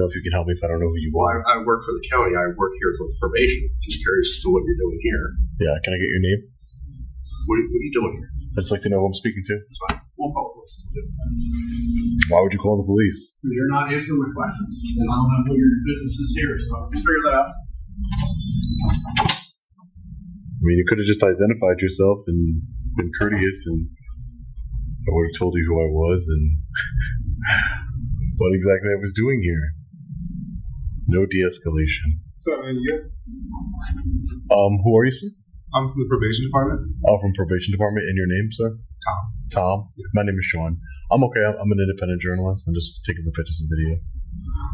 know if you can help me if I don't know who you are. I work for the county. I work here for probation. Just curious as to what you're doing here. Yeah, can I get your name? What are you doing here? I'd just like to know who I'm speaking to. That's fine. We'll call the police. Why would you call the police? Because you're not answering my questions, and I don't know what your business is here, so let's figure that out. I mean, you could have just identified yourself and been courteous, and I would have told you who I was and what exactly I was doing here. No de-escalation. So, you? Who are you, sir? I'm from the probation department. Oh, from probation department. And your name, sir? Tom. Tom? Yes. My name is Sean. I'm okay. I'm an independent journalist. I'm just taking some pictures and video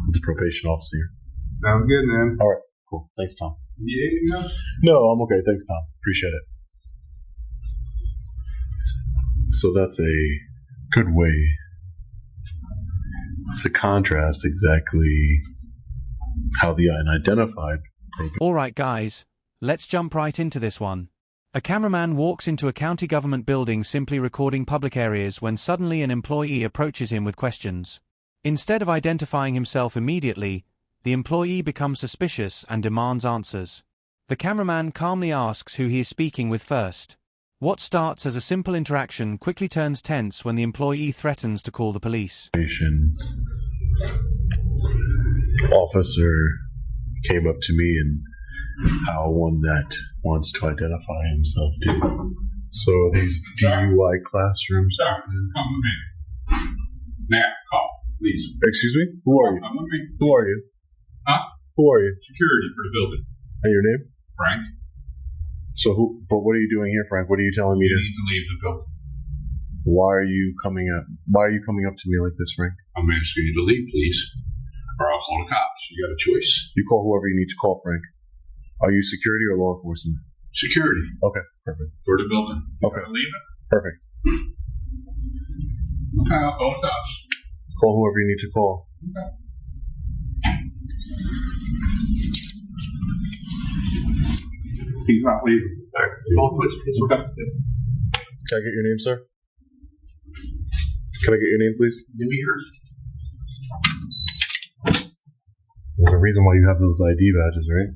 with the probation officer. Sounds good, man. All right. Cool. Thanks, Tom. You need anything else? No, I'm okay. Thanks, Tom. Appreciate it. So that's a good way to contrast exactly how the unidentified probation. All right, guys. Let's jump right into this one. A cameraman walks into a county government building simply recording public areas when suddenly an employee approaches him with questions. Instead of identifying himself immediately, the employee becomes suspicious and demands answers. The cameraman calmly asks who he is speaking with first. What starts as a simple interaction quickly turns tense when the employee threatens to call the police. Officer came up to me and how one that wants to identify himself did. So these DUI classrooms. Sir, come with me. Now, call, please. Excuse me? Who are you? Come with me. Who are you? Huh? Who are you? Security for the building. And your name? Frank, So who? But what are you doing here, Frank? What are you telling me you to? need to leave the building. Why are you coming up? Why are you coming up to me like this, Frank? I'm asking you to leave, please, or I'll call the cops. You got a choice. You call whoever you need to call, Frank. Are you security or law enforcement? Security Okay, perfect. for the building. You Okay. gotta leave it. Perfect. Okay, I'll call the cops. Call whoever you need to call. Okay. He's not leaving. All right. Call the police. Okay. Can I get your name, sir? Can I get your name, please? Give me yours. There's a reason why you have those ID badges, right?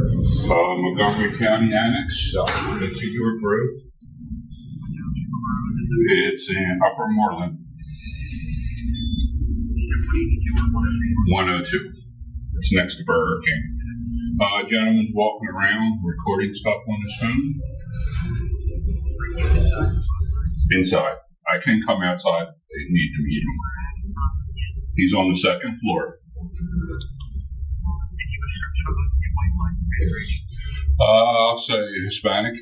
Montgomery County Annex, Contiguous Road. It's in Upper Moreland. 102. It's next to Burger King. Gentleman's walking around, recording stuff on his phone. Inside. I can come outside. They need to meet him. He's on the second floor. I'll say Hispanic.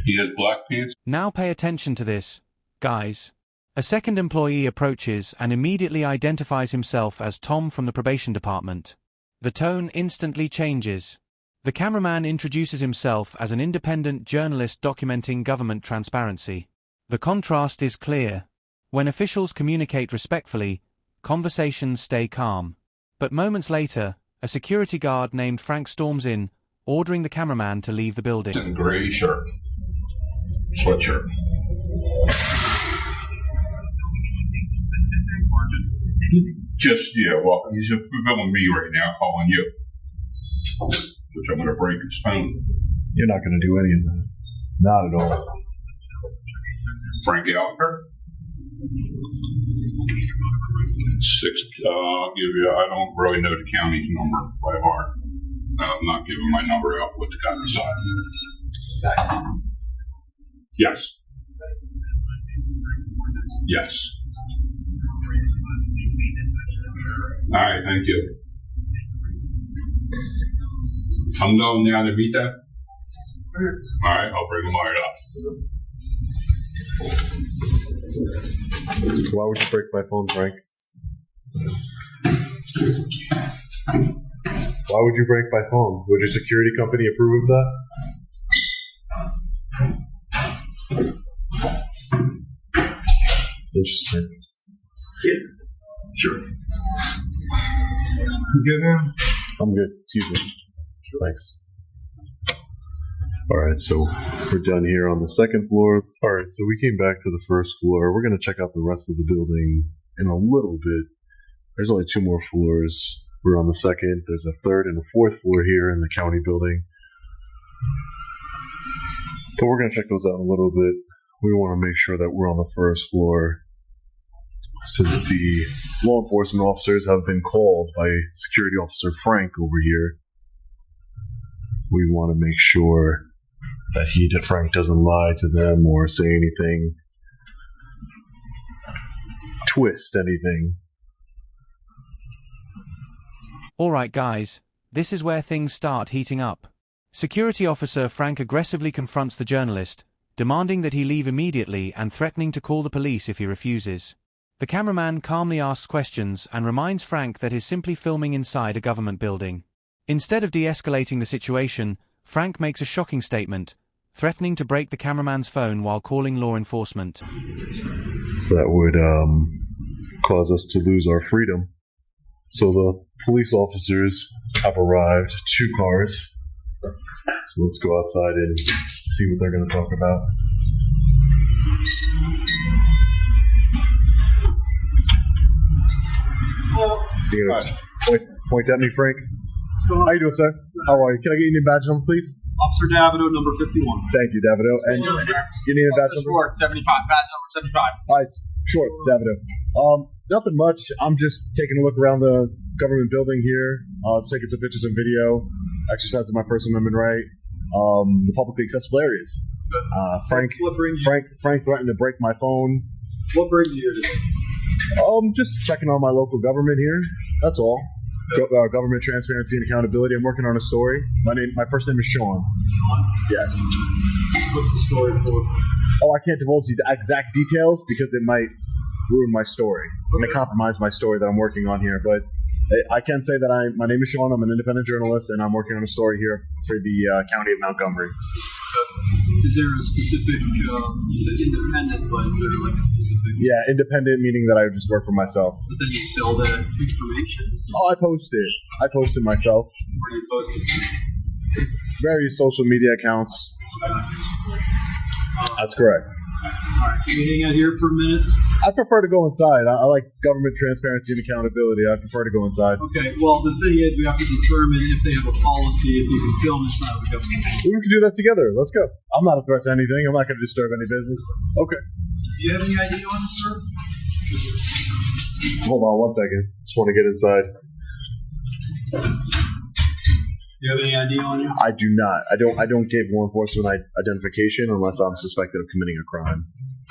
He has black pants. Now pay attention to this, guys. A second employee approaches and immediately identifies himself as Tom from the probation department. The tone instantly changes. The cameraman introduces himself as an independent journalist documenting government transparency. The contrast is clear. When officials communicate respectfully, conversations stay calm. But moments later, a security guard named Frank storms in, ordering the cameraman to leave the building. In gray shirt. Sweatshirt. Well, he's fulfilling me right now, calling you. Which I'm going to break his phone. You're not going to do any of that. Not at all. Frank Gallagher. I'll give you, I don't really know the county's number by heart. I'm not giving my number out with the countryside. Yes. Yes. All right, thank you. I'm going now to meet that. All right, I'll bring them right up. Why would you break my phone, Frank? Why would you break my phone? Would your security company approve of that? Interesting. Yeah, sure. You good, man? I'm good. Excuse me. Thanks. All right, so we're done here on the second floor. All right, so we came back to the first floor. We're going to check out the rest of the building in a little bit. There's only 2 more floors. We're on the second. There's a third and a fourth floor here in the county building. So we're going to check those out in a little bit. We want to make sure that we're on the first floor. Since the law enforcement officers have been called by Security Officer Frank over here, we want to make sure that Frank doesn't lie to them or say anything, twist anything. Alright guys, this is where things start heating up. Security Officer Frank aggressively confronts the journalist, demanding that he leave immediately and threatening to call the police if he refuses. The cameraman calmly asks questions and reminds Frank that he's simply filming inside a government building. Instead of de-escalating the situation, Frank makes a shocking statement, threatening to break the cameraman's phone while calling law enforcement. That would cause us to lose our freedom. So the police officers have arrived, 2 cars. So let's go outside and see what they're going to talk about. You gonna point at me, Frank? How you doing, sir? How are you? Can I get your name badge number, please? Officer Davido, number 51. Thank you, Davido. And your name and badge number? Schwartz, 75. Badge number 75. Hi, Schwartz, Davido. Nothing much. I'm just taking a look around the government building here, just taking some pictures and video, exercising my First Amendment right. The publicly accessible areas. Frank threatened to break my phone. What brings you here today? Just checking on my local government here. That's all. Government transparency and accountability. I'm working on a story. My first name is Sean. Sean? Yes. What's the story for? Oh, I can't divulge the exact details because it might ruin my story. It may compromise my story that I'm working on here. But I can say that my name is Sean. I'm an independent journalist, and I'm working on a story here for the county of Montgomery. Is there a specific, you said independent, but is there like a specific? Yeah, independent meaning that I just work for myself. But then you sell that information? Oh, I post it. I post it myself. Where do you post it? Various social media accounts. That's correct. Alright, can you hang out here for a minute? I prefer to go inside. I like government transparency and accountability. I prefer to go inside. Okay, well, the thing is, we have to determine if they have a policy, if you can film inside of the government. We can do that together. Let's go. I'm not a threat to anything. I'm not going to disturb any business. Okay. Do you have any ID on this, sir? Hold on 1 second. Just want to get inside. Do you have any ID on you? I do not. I don't give law enforcement identification unless I'm suspected of committing a crime.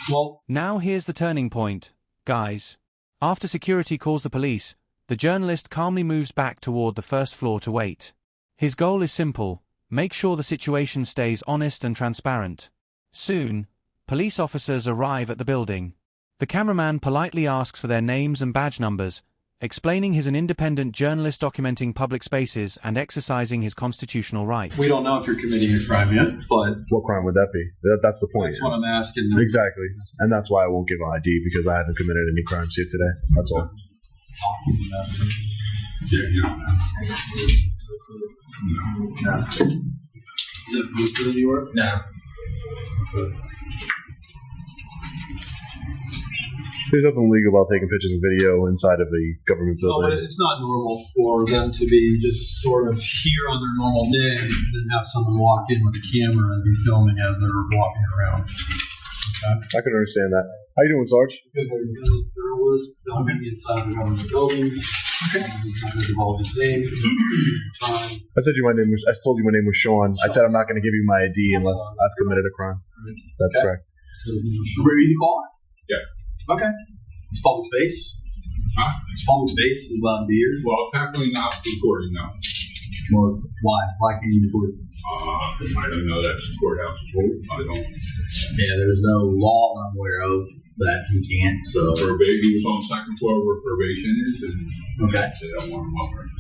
Well, Now here's the turning point, guys. After security calls the police, the journalist calmly moves back toward the first floor to wait. His goal is simple: make sure the situation stays honest and transparent. Soon, police officers arrive at the building. The cameraman politely asks for their names and badge numbers, explaining he's an independent journalist documenting public spaces and exercising his constitutional right. we don't know if you're committing a crime yet, but What crime would that be? That's the point. that's what I'm asking. Exactly. And that's why I won't give an ID, because I haven't committed any crimes here today. That's all. Yeah, you don't know. Is it posted anywhere? No. There's nothing illegal about taking pictures and video inside of a government No, but building. it's not normal for them to be just sort of here on their normal day and then have someone walk in with a camera and be filming as they're walking around. Okay. I can understand that. How you doing, Sarge? Good, we're a journalist filming inside the government building. Okay. He's not going to divulge his name. I told you my name was Sean. I said I'm not going to give you my ID unless I've committed a crime. That's correct. Where are you calling? Yeah. Okay. It's public space. Huh? It's public space. Is allowed to be here. Well, technically not recording now. Well, why? Why can't you record? I don't know that's the courthouse report. I don't. Yeah, there's no law I'm aware of that he can't. So Probation was on the second floor where probation is, and okay, they don't want him up there.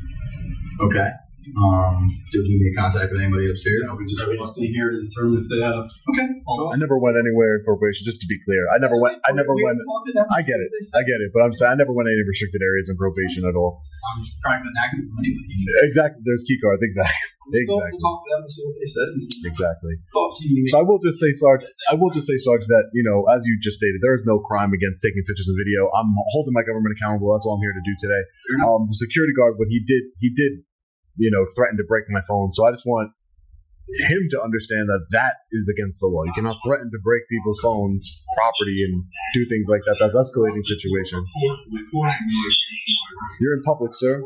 okay. Did we make contact with anybody upstairs? We just want to stay here to determine if they have. Okay. I never went anywhere in probation. Just to be clear, I never went. I get it. But I'm saying I never went any restricted areas in probation at all. I'm just trying to access them anyway. Exactly. There's key cards. Exactly. We'll talk to them and see what they said. Exactly. So I will just say, Sarge, that, as you just stated, there is no crime against taking pictures and video. I'm holding my government accountable. That's all I'm here to do today. The security guard, what he did, threaten to break my phone. So I just want him to understand that is against the law. You cannot threaten to break people's phones, property, and do things like that. That's escalating situation. You're in public, sir.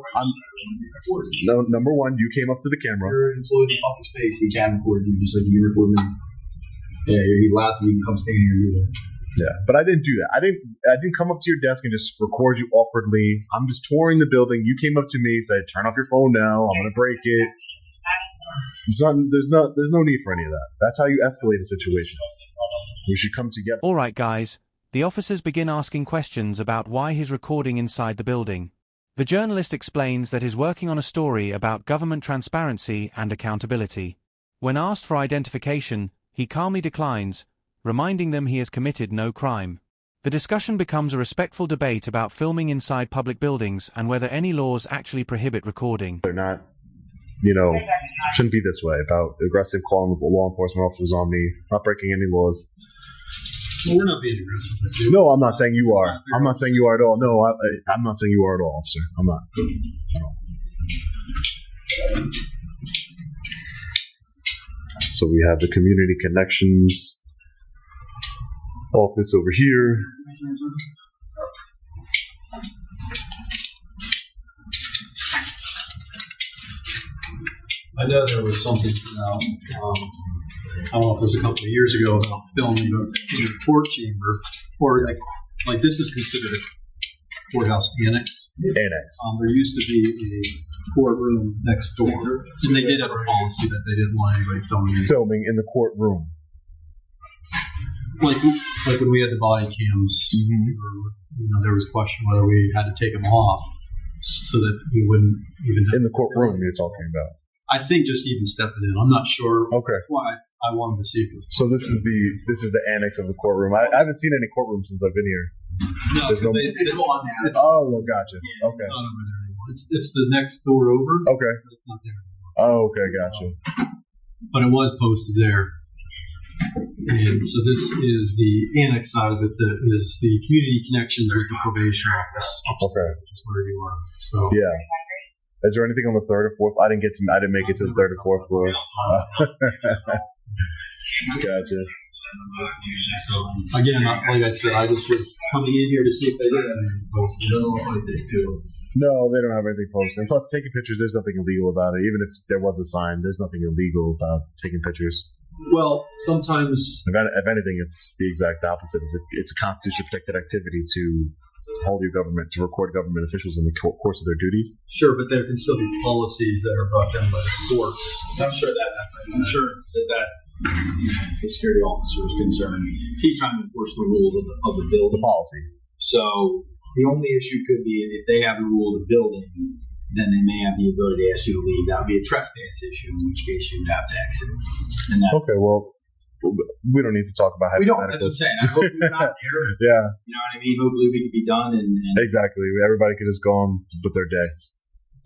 Number one, you came up to the camera. You're employed in public space. He can record you just like you record me. Yeah, he's allowed to. You can come stand here and do that. Yeah, but I didn't do that. I didn't come up to your desk and just record you awkwardly. I'm just touring the building. You came up to me, said, "Turn off your phone now. I'm gonna break it." There's no need for any of that. That's how you escalate a situation. We should come together. All right, guys. The officers begin asking questions about why he's recording inside the building. The journalist explains that he's working on a story about government transparency and accountability. When asked for identification, he calmly declines, reminding them he has committed no crime. The discussion becomes a respectful debate about filming inside public buildings and whether any laws actually prohibit recording. They're not, shouldn't be this way about aggressive calling law enforcement officers on me, not breaking any laws. Well, we're not being aggressive. No, I'm not saying you are. I'm not saying you are at all. No, I'm not saying you are at all, officer. I'm not. At all. So we have the community connections office over here. I know there was something about, I don't know if it was a couple of years ago, about filming in the court chamber, or like this is considered a courthouse annex. Annex. There used to be a courtroom next door, and they did have a policy that they didn't want anybody filming in the courtroom. Like when we had the body cams, there was a question whether we had to take them off so that we wouldn't even have in the courtroom. You're talking about. I think just even stepping in. I'm not sure. Okay. That's why I wanted to see if it was. So this is the annex of the courtroom. I haven't seen any courtroom since I've been here. No, it's on now. Gotcha. Okay. It's not over there anymore. It's the next door over. Okay. But it's not there anymore. Oh, okay, gotcha. But it was posted there. And so this is the annex side of it. That is the community connections with the probation office. Okay. Which is where you are. So yeah. Is there anything on the third or fourth? I didn't make it to the third or fourth floor. Gotcha. So again, like I said, I just was coming in here to see if they did have anything posted. It doesn't look like they do. No, they don't have anything posted. And plus, taking pictures, there's nothing illegal about it. Even if there was a sign, there's nothing illegal about taking pictures. Well, sometimes, if anything, it's the exact opposite. It's a constitutionally protected activity to hold your government, to record government officials in the course of their duties. Sure, but there can still be policies that are brought down by the courts. I'm sure that the security officer is concerned. He's trying to enforce the rules of the building. The policy. So the only issue could be if they have the rule of the building, then they may have the ability to ask you to leave. That would be a trespass issue, in which case you would have to exit. Okay, well, we don't need to talk about hypotheticals. We don't. That's what I'm saying. I hope we're not there. Yeah. You know what I mean? Hopefully we could be done. And exactly. Everybody could just go on with their day.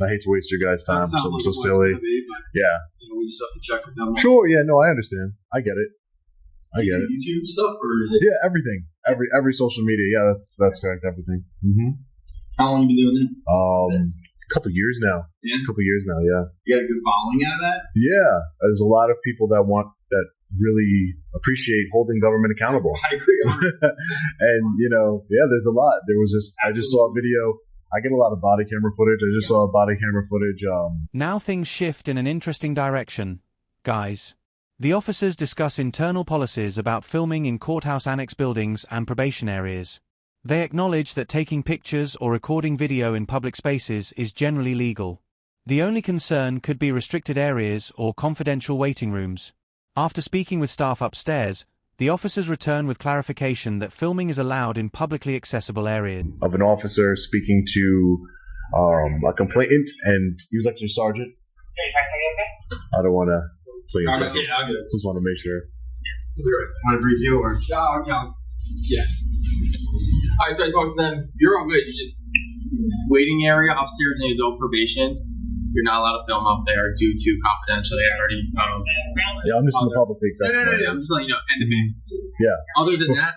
I hate to waste your guys' time. So silly. Yeah. We just have to check with them. Sure. Yeah. No, I understand. I get it. YouTube stuff, or is it? Yeah, everything. Every social media. Yeah, that's correct. Everything. Mm-hmm. How long have you been doing it? A couple years now. Yeah. A couple years now. Yeah. You got a good following out of that? Yeah. There's a lot of people that really appreciate holding government accountable. I agree. And there's a lot. I just saw a video. I get a lot of body camera footage. I just saw body camera footage. Now things shift in an interesting direction, guys. The officers discuss internal policies about filming in courthouse annex buildings and probation areas. They acknowledge that taking pictures or recording video in public spaces is generally legal. The only concern could be restricted areas or confidential waiting rooms. After speaking with staff upstairs, the officers return with clarification that filming is allowed in publicly accessible areas. Of an officer speaking to a complainant, and he was actually a sergeant, I don't want to say a second. Yeah, I'll do it. Just want to make sure. Want to brief you or? Yeah. All right, so I talked to them. You're all good. You just waiting area upstairs in adult probation. You're not allowed to film up there due to confidentiality. Yeah, I'm just in the public access. No. I'm just letting you know. And the band. Yeah. Other than that,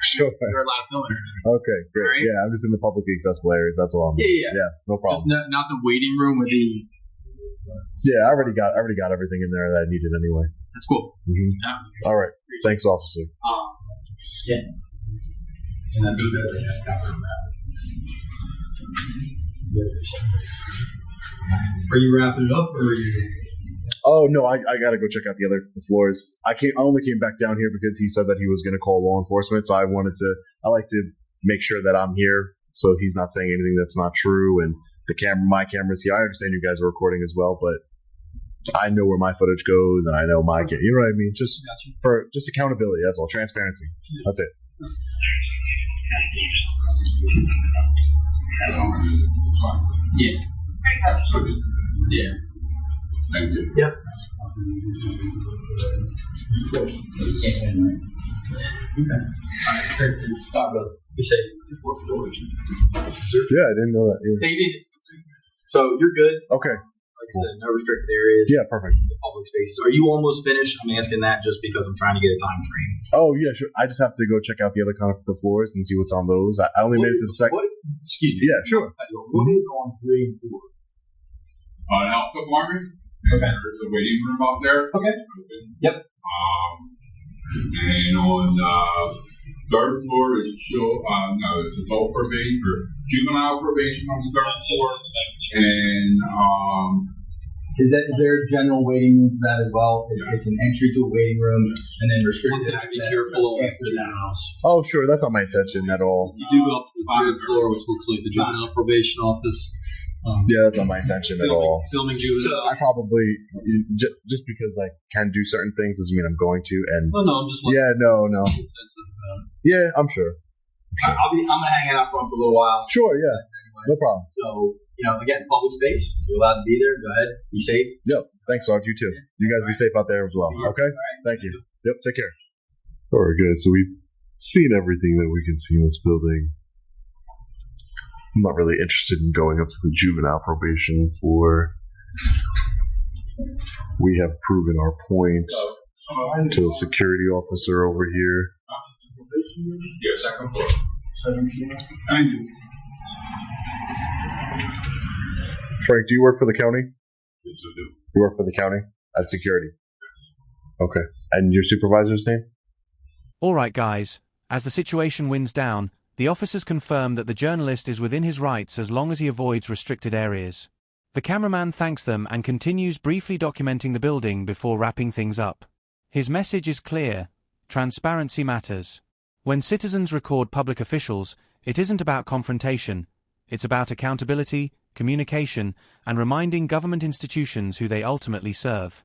Sure. you're allowed to film it. Okay, great. Right. Yeah, I'm just in the publicly accessible areas. That's all. Yeah. No Just problem. not the waiting room with the. Yeah, I already got everything in there that I needed anyway. That's cool. Mm-hmm. Yeah. All right. Thanks, officer. Yeah. And that's good. Are you wrapping it up, or are you? Oh no, I gotta go check out the floors. I only came back down here because he said that he was gonna call law enforcement. So I like to make sure that I'm here, so he's not saying anything that's not true. And my camera's here. I understand you guys are recording as well, but I know where my footage goes, and I know my you know what I mean. Just for accountability. That's all. Transparency. That's it. Yeah. Yeah. Thank you. Yep. Be safe. Yeah, I didn't know that. Yeah. Take it easy. So you're good. Okay. Like I said, no restricted areas. Yeah, perfect. The public spaces. Are you almost finished? I'm asking that just because I'm trying to get a time frame. Oh yeah, sure. I just have to go check out the other the floors and see what's on those. I only made it to the second. Excuse me. Yeah, sure. What is on 3 and 4? Health department. Okay. There's a waiting room up there. Okay. Yep. And on third floor is it's adult probation or juvenile probation on the third floor. And Is there a general waiting room for that as well? It's an entry to a waiting room and then restricted One thing to be access careful of after is that. juveniles. Oh, sure. That's not my intention at all. You do go up to the third floor, which looks like the juvenile probation office. Yeah, that's not my intention at all. Filming juvenile. I probably just because I can do certain things doesn't mean I'm going to. And No, I'm just like yeah, no. sensitive about it. Yeah, I'm sure. I'm gonna hang out front for a little while. Sure. Yeah. No problem. So again, public space. You're allowed to be there. Go ahead. Be safe. Yep. Thanks, Sarge. You too. You guys be safe out there as well. Okay. Thank you. Yep. Take care. All right, good. So we've seen everything that we can see in this building. I'm not really interested in going up to the juvenile probation floor. We have proven our point to the security officer over here. yeah, second floor. Thank you. Frank, do you work for the county? Yes, I do. You work for the county as security? Okay. And your supervisor's name? All right, guys. As the situation winds down, the officers confirm that the journalist is within his rights as long as he avoids restricted areas. The cameraman thanks them and continues briefly documenting the building before wrapping things up. His message is clear: transparency matters. When citizens record public officials, it isn't about confrontation. It's about accountability, communication, and reminding government institutions who they ultimately serve.